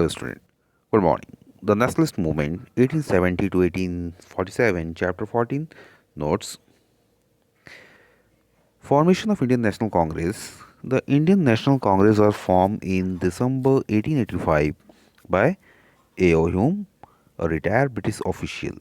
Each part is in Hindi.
Hello, student. Good morning. The Nationalist Movement, 1870 to 1847, Chapter 14, notes Formation of Indian National Congress. The Indian National Congress was formed in December 1885 by A.O. Hume, a retired British official.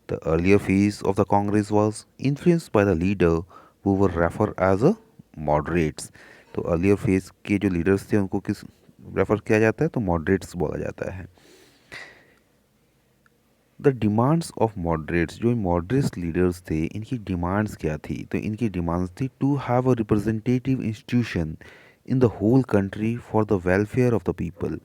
The earlier phase of the Congress was influenced by the leader who were referred as a moderates. तो earlier phase के जो leaders थे उनको किस रेफर किया जाता है तो moderates बोला जाता है. द डिमांड्स ऑफ मॉडरेट्स जो मॉडरेट्स लीडर्स थे इनकी डिमांड्स क्या थी तो इनकी डिमांड्स थी to have a representative institution in the whole country for the welfare of the people.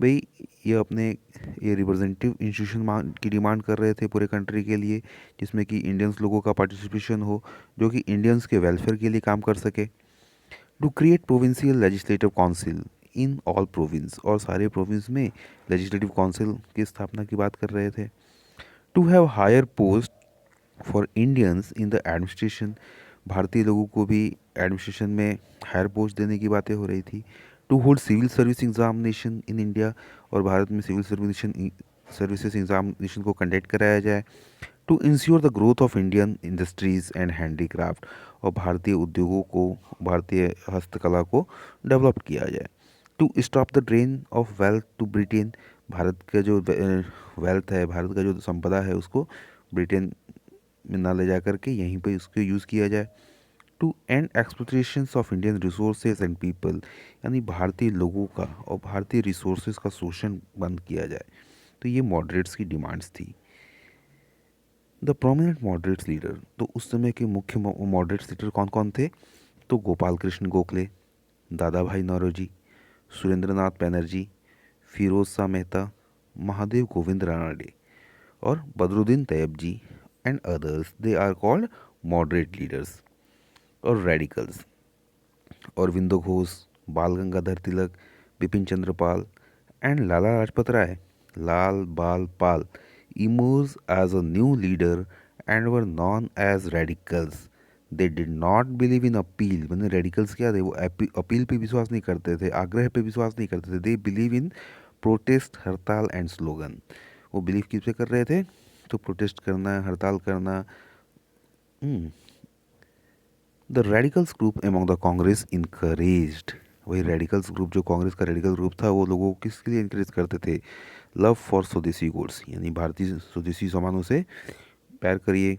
भाई ये अपने ये रिप्रेजेंटेटिव इंस्टीट्यूशन की डिमांड कर रहे थे पूरे कंट्री के लिए जिसमें कि इंडियंस लोगों का पार्टिसिपेशन हो जो कि इंडियंस के वेलफेयर के लिए काम कर सके. To create provincial legislative council in all province और सारे प्रोविंस में लेजिस्लेटिव काउंसिल की स्थापना की बात कर रहे थे. To have higher post for Indians in the administration भारतीय लोगों को भी एडमिनिस्ट्रेशन में हायर पोस्ट देने की बातें हो रही थी. To hold civil service examination in India और भारत में सिविल सर्विसेज एग्जामिनेशन को कंडक्ट कराया जाए. To ensure the growth of Indian industries and handicraft और भारतीय उद्योगों को भारतीय हस्तकला को डेवलप किया जाए. To stop the drain of wealth to Britain Bharat का जो वेल्थ है भारत का जो संपदा है उसको ब्रिटेन में ना ले जा करके यहीं पे उसको यूज़ किया जाए. To end exploitation of Indian resources and people यानी भारतीय लोगों का और भारतीय रिसोर्सेज का शोषण बंद किया जाए. तो ये मॉडरेट्स की डिमांड्स थी. द प्रोमिनेंट मॉडरेट्स लीडर तो उस समय के मुख्य मॉडरेट्स लीडर कौन कौन थे तो गोपाल कृष्ण गोखले, दादा भाई नौरोजी, सुरेंद्रनाथ बनर्जी, फिरोज शाह मेहता, महादेव गोविंद रानडे और Badruddin Tyab ji and others. They are called moderate leaders. और radicals Aurobindo Ghosh, Bal Gangadhar Tilak, Bipin Chandra Pal and Lala Lajpat Rai, Lal Bal Pal emerged as a new leader and were known as radicals. They did not believe in appeal. मैंने radicals क्या थे वो अपील पे विश्वास नहीं करते थे आग्रह पे विश्वास नहीं करते थे. दे बिलीव इन प्रोटेस्ट हड़ताल एंड स्लोगन. वो बिलीव किस पे कर रहे थे तो प्रोटेस्ट करना हड़ताल करना. The radicals group among the Congress encouraged वही रेडिकल्स ग्रुप जो कांग्रेस का रेडिकल ग्रुप था वो लोगों को किसके लिए इनकरेज करते थे लव फॉर स्वदेशी गुड्स यानी भारतीय स्वदेशी सामानों से प्यार करिए.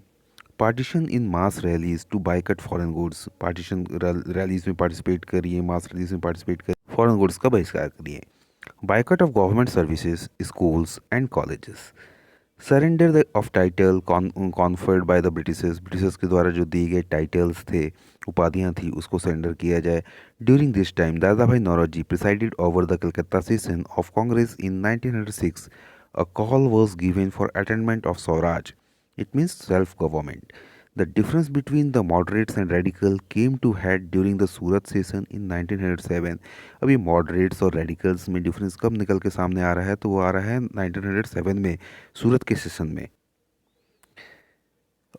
Participation in mass rallies to boycott foreign goods participation rallies में पार्टिसिपेट करिए मास रैलीज में पार्टिसिपेट करिए फॉरेन गुड्स का बहिष्कार करिए. Boycott of government services schools and colleges. Surrender of title conferred by the Britishers के द्वारा जो दिए गए टाइटल्स थे उपाधियां थी उसको सरेंडर किया जाए. During this time Dada Bhai Naoroji presided over the Calcutta session of Congress in 1906. A call was given for attainment of swaraj. It means self government. The difference between the moderates and radical came to head during the Surat session in 1907. अभी moderates और radicals में डिफरेंस कब निकल के सामने आ रहा है तो वो आ रहा है 1907 में सूरत के सेशन में.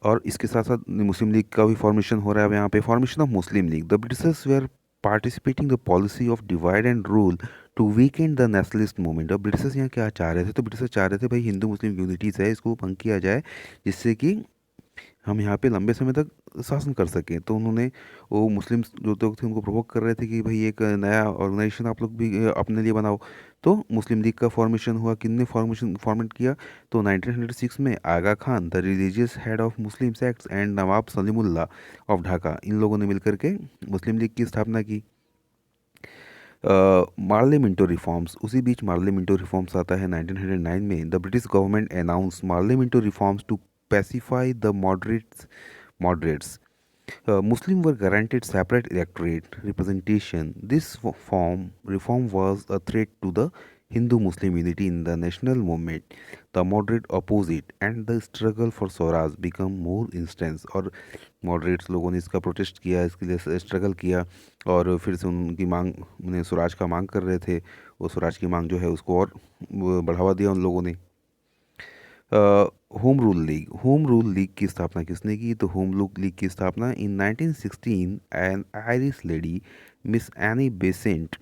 और इसके साथ साथ मुस्लिम लीग का भी फॉर्मेशन हो रहा है. यहाँ पे formation of Muslim League. The Britishers were participating the policy of divide and rule to weaken the nationalist movement. अब ब्रिटिशर्स यहाँ क्या चाह रहे थे तो ब्रिटिशर्स चाह रहे थे भाई हिंदू मुस्लिम यूनिटीज़ है इसको भंग किया जाए जिससे कि हम यहाँ पे लंबे समय तक शासन कर सकें. तो उन्होंने वो मुस्लिम जो लोग थे उनको प्रोवोक कर रहे थे कि भाई एक नया ऑर्गेनाइजेशन आप लोग भी अपने लिए बनाओ. तो मुस्लिम लीग का फॉर्मेशन हुआ. किन ने फॉर्मेट किया तो 1906 में Aga Khan the religious head of Muslim sects and Nawab Salimullah of Dhaka इन लोगों ने मिलकर के मुस्लिम लीग की स्थापना की. Morley Minto reforms. उसी बीच मार्ले मिंटो रिफॉर्म्स आता है 1909 में. The British government announce Morley Minto reforms to pacify the moderates. Muslims were granted separate electorate representation. This reform was a threat to the Hindu-Muslim unity in the national movement. The moderate opposed it, and the struggle for Swaraj became more intense. और moderates लोगों ने इसका प्रोटेस्ट किया इसके लिए स्ट्रगल किया और फिर से उनकी मांग उन्हें स्वराज का मांग कर रहे थे. वो स्वराज की मांग जो है उसको और बढ़ावा दिया उन लोगों ने. होम रूल लीग की स्थापना किसने की तो होम रूल लीग की स्थापना इन 1916 N Irish lady miss Annie Besant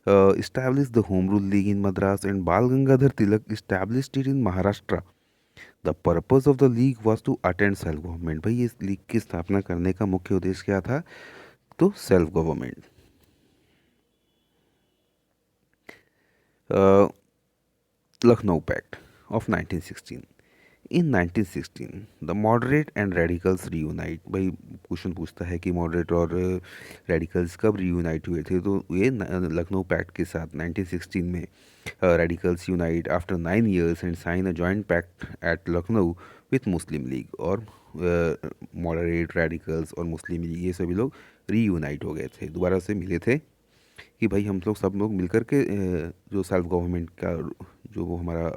established the Home Rule League in Madras, and Bal Gangadhar Tilak established it in Maharashtra. The purpose of the league was to attend self government. भाई इस लीग की स्थापना करने का मुख्य उद्देश्य क्या था? तो self government. Lucknow Pact of 1916. In 1916, the moderate and radicals reunite. भाई क्वेश्चन पूछता है कि मॉडरेट और रेडिकल्स कब reunite हुए थे? तो ये लखनऊ पैक्ट के साथ 1916 में radicals unite after 9 years and sign a joint pact at Lucknow with Muslim League. और मॉडरेट रेडिकल्स और मुस्लिम लीग ये सभी लोग रीयूनाइट हो गए थे, दोबारा से मिले थे कि भाई हम लोग सब लोग मिलकर के जो सेल्फ गवर्नमेंट का जो वो हमारा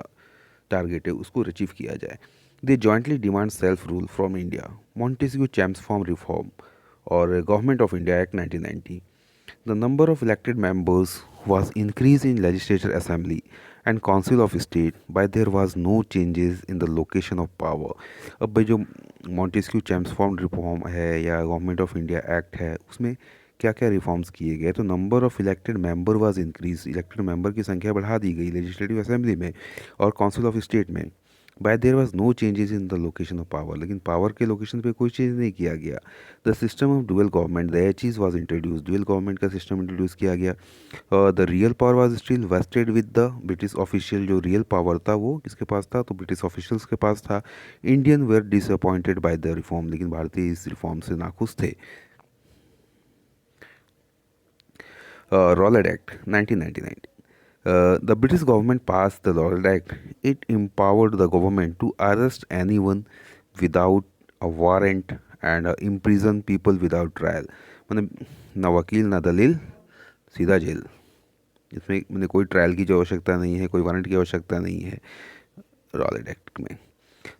टारगेट है उसको अचीव किया जाए. They jointly demand self rule from India, Montague चैम्प्स रिफॉर्म और government of India act 1990. The number of elected members was increased in legislature assembly and council of state, but there was no changes in the location of power. अब भाई जो मॉन्टेस्क्यू चैम्प्स रिफॉर्म है या गवर्नमेंट ऑफ इंडिया एक्ट है उसमें क्या क्या रिफॉर्म्स किए गए? तो number of elected member was increase, elected member की संख्या बढ़ा दी गई लेजिस्लेटिव असेंबली में और काउंसिल ऑफ स्टेट में. By there was no changes in the location of power, लेकिन पावर के लोकेशन पे कोई चेंज नहीं किया गया. The system of dual government, the cheese was introduce, dual government का सिस्टम इंट्रोड्यूस किया गया. The real power was still vested with the British official, जो रियल पावर था वो किसके पास था? तो ब्रिटिश ऑफिशियल्स के पास था. Indian wear disappointed by the reform, लेकिन भारतीय इस रिफॉर्म से नाखुश थे. Rowlatt Act 1999. The British government passed the Rowlatt Act. It empowered the government to arrest anyone without a warrant and imprison people without trial. मतलब ना वकील ना दलील, सीधा जेल. इसमें मैंने कोई ट्रायल की जो आवश्यकता नहीं है, कोई वारंट की आवश्यकता नहीं है रॉलेट एक्ट में.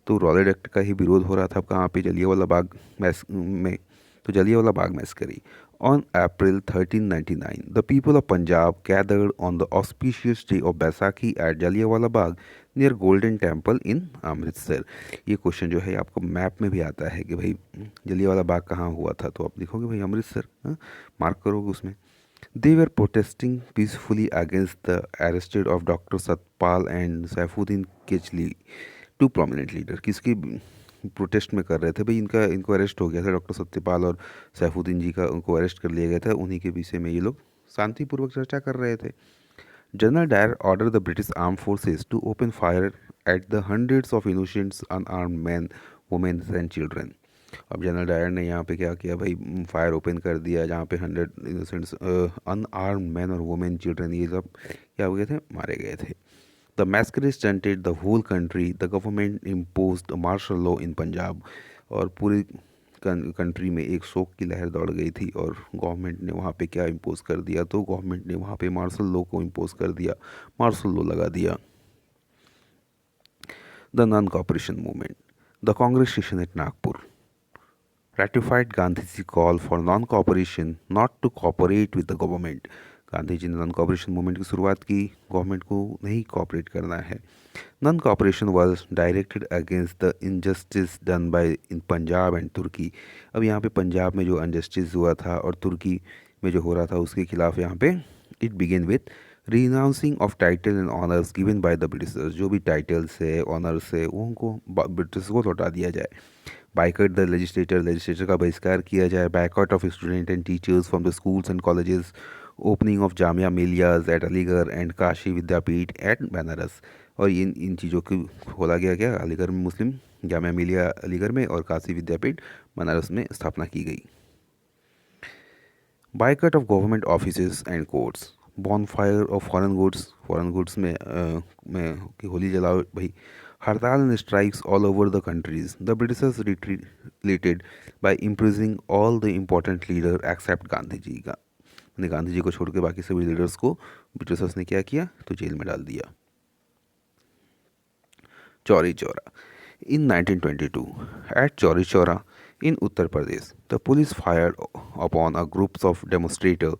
तो रॉलेट एक्ट का ही विरोध हो रहा था कहाँ पे? जलियांवाला बाग मैस में. तो Jallianwala Bagh मैसकरी. On April 1399, the people of Punjab gathered on the auspicious day of Baisakhi at Jallianwala Bagh near Golden Temple in Amritsar. ये क्वेश्चन जो है आपको मैप में भी आता है कि भाई जलियांवाला बाग कहाँ हुआ था, तो आप लिखोगे भाई अमृतसर, मार्क करोगे उसमें. They were protesting peacefully against the arrested of Dr. Satpal and Saifuddin Kichli, to prominent leader. किसकी प्रोटेस्ट में कर रहे थे? भाई इनको अरेस्ट हो गया था, डॉक्टर सत्यपाल और सैफुद्दीन जी का, उनको अरेस्ट कर लिया गया था. उन्हीं के विषय में ये लोग शांतिपूर्वक चर्चा कर रहे थे. General Dyer order the British arm forces to open fire at the hundreds of innocents unarmed man, womens and children. अब जनरल डायर ने यहाँ पे क्या किया भाई? फायर ओपन कर दिया जहाँ पे 100 इनोसेंट्स अनआर्म्ड मैन और वुमेन चिल्ड्रन ये सब क्या हो गए थे? मारे गए थे. The massacre stunted the whole country. The government imposed a martial law in Punjab. और पूरी कंट्री में एक शोक की लहर दौड़ गई थी और गवर्नमेंट ने वहाँ पे क्या इम्पोज कर दिया? तो गवर्नमेंट ने वहाँ पे मार्शल लॉ को इम्पोज कर दिया, मार्शल लॉ लगा दिया. The non cooperation movement. The Congress session at Nagpur ratified Gandhi's call for non-cooperation, not to cooperate with the government. Gandhi ji ने नॉन कॉपरेशन मूवमेंट की शुरुआत की, गवर्नमेंट को नहीं कॉपरेट करना है. Non cooperation was directed against the injustice done by in Punjab and Turkey. अब यहाँ पे पंजाब में जो अनजस्टिस हुआ था और तुर्की में जो हो रहा था उसके खिलाफ यहाँ पे it begin with renouncing of title and honours given by the Britishers. जो भी टाइटल्स है, ऑनर्स है, वो उनको ब्रिटिश को लौटा दिया जाए. बाइकआउट द लेजिस्लेटर, लेजिस्लेचर का बहिष्कार किया जाए. Boycott of student and teachers from the schools and colleges. Opening of Jamia Millia at Aligarh and Kashi Vidyapith at Banaras. और इन इन चीज़ों की खोला गया क्या? अलीगढ़ में मुस्लिम जामिया मिलिया अलीगढ़ में और काशी विद्यापीठ बनारस में स्थापना की गई. Boycott of government offices and courts. Bonfire of foreign goods, foreign goods में कि होली जलाओ भाई. हड़ताल and strikes all over the countries. The Britishers retreated by imprisoning all the important leader except Gandhi ji का. मैंने गांधी जी को छोड़ के बाकी सभी लीडर्स को ब्रिटिशर्स ने क्या किया? तो जेल में डाल दिया. Chauri Chaura. In 1922, at Chauri Chaura in Uttar Pradesh, the police fired upon a group of demonstrators.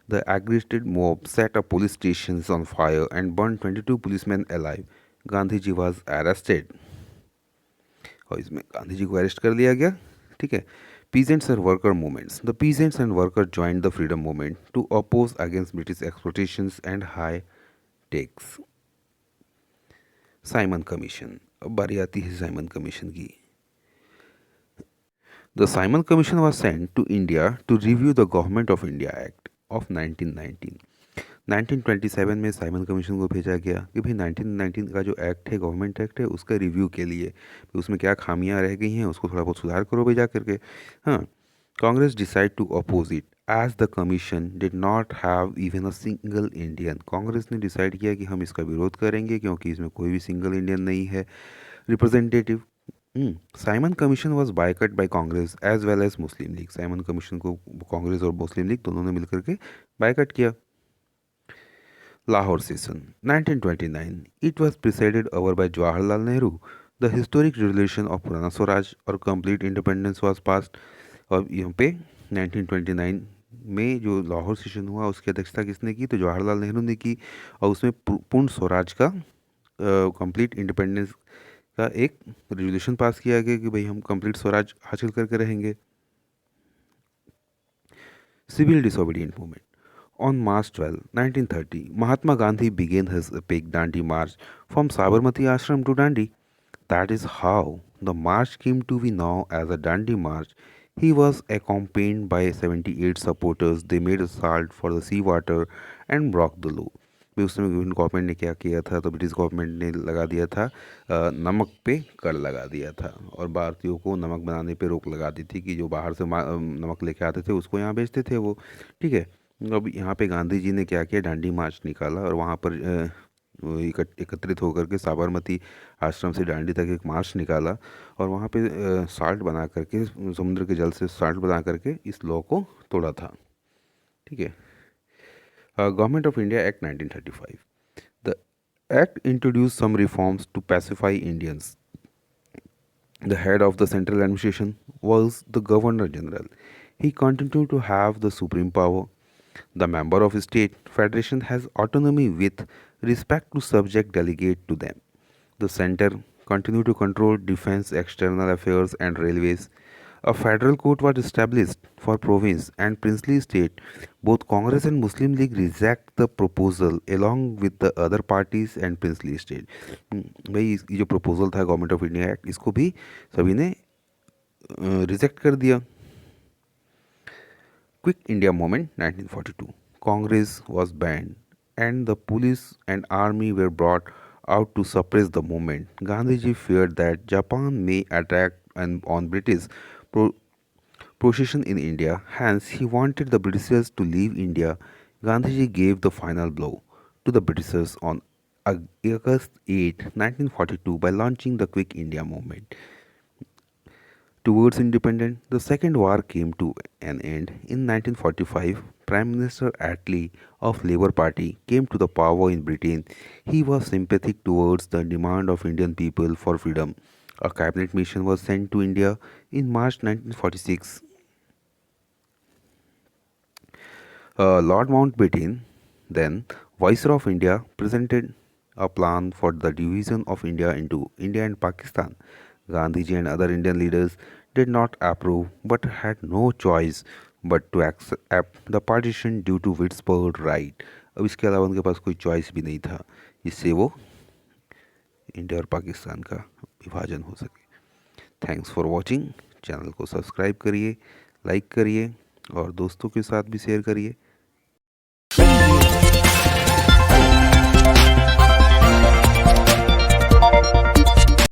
The agitated mob set up police stations on fire and burned 22 policemen alive. Gandhi ji was arrested. और इसमें गांधी जी को अरेस्ट कर लिया गया. ठीक है. Peasants and worker movements. The peasants and workers joined the freedom movement to oppose against British exploitations and high tax. Simon commission, अब बारी आती है साइमन कमीशन की. The Simon Commission was sent to India to review the Government of India Act of 1919. 1927 में साइमन कमीशन को भेजा गया कि भाई 1919 का जो एक्ट है, गवर्नमेंट एक्ट है, उसका रिव्यू के लिए उसमें क्या खामियां रह गई हैं उसको थोड़ा बहुत सुधार करो भाई जा करके. हाँ, Congress decide to oppose it as the commission did not have even a single Indian. Congress ने डिसाइड किया कि हम इसका विरोध करेंगे क्योंकि इसमें कोई भी सिंगल इंडियन नहीं है representative. Simon commission was boycott by Congress as well as Muslim League. Simon commission को कांग्रेस और मुस्लिम लीग दोनों ने मिलकर के बायकट किया. Lahore session 1929. It was presided over by Jawaharlal Nehru. The historic resolution of Purana Swaraj or complete independence was passed. और यहाँ पे 1929 में जो लाहौर सेशन हुआ उसकी अध्यक्षता किसने की, तो जवाहरलाल नेहरू ने की. और उसमें पूर्ण स्वराज का कंप्लीट इंडिपेंडेंस का एक रेजोल्यूशन पास किया गया कि भाई हम कंप्लीट स्वराज हासिल करके रहेंगे. Civil disobedient movement. On March 12, 1930, Mahatma Gandhi began his epic Dandi March from Sabarmati Ashram to Dandi. That is how the march came to be known as a Dandi March. He was accompanied by 78 supporters. They made a salt for the sea water and broke the law. भी उस समय विभिन्न गवर्नमेंट ने क्या किया था, तो ब्रिटिश गवर्नमेंट ने लगा दिया था नमक पे कर लगा दिया था और भारतीयों को नमक बनाने पे रोक लगा दी थी कि जो बाहर से नमक लेके आते थे उसको यहाँ बेचते थे वो. ठीक है. अब यहाँ पे गांधी जी ने क्या किया, डांडी मार्च निकाला और वहाँ पर एकत्रित होकर के साबरमती आश्रम से डांडी तक एक मार्च निकाला और वहाँ पे साल्ट बना करके, समुद्र के जल से साल्ट बना करके इस लॉ को तोड़ा था. ठीक है. Government of India Act 1935. The act introduce some reforms to pacify Indians. The head of the central administration was the Governor General. He continued to have the supreme power. The member of state federation has autonomy with respect to subject delegate to them. The center continued to control defense, external affairs and railways. A federal court was established for province and princely state. Both Congress and Muslim League reject the proposal along with the other parties and princely state. भाई ये जो proposal था गवर्नमेंट ऑफ इंडिया एक्ट, इसको भी सभी ने रिजेक्ट कर दिया. Quick India Movement 1942. Congress was banned and the police and army were brought out to suppress the movement. Gandhiji feared that Japan may attack on British pro- position in India, hence he wanted the Britishers to leave India. Gandhiji gave the final blow to the Britishers on August 8, 1942 by launching the Quick India Movement. Towards independence, the Second War came to an end. In 1945, Prime Minister Attlee of Labour Party came to the power in Britain. He was sympathetic towards the demand of Indian people for freedom. A cabinet mission was sent to India in March 1946. Lord Mountbatten, then Viceroy of India, presented a plan for the division of India into India and Pakistan. Gandhiji and other Indian leaders did not approve but had no choice but to accept the partition due to Vicksburg right. अब इसके अलावा उनके पास कोई चॉइस भी नहीं था जिससे वो इंडिया और पाकिस्तान का विभाजन हो सके. Thanks for watching. चैनल को सब्सक्राइब करिए, लाइक करिए और दोस्तों के साथ भी शेयर करिए.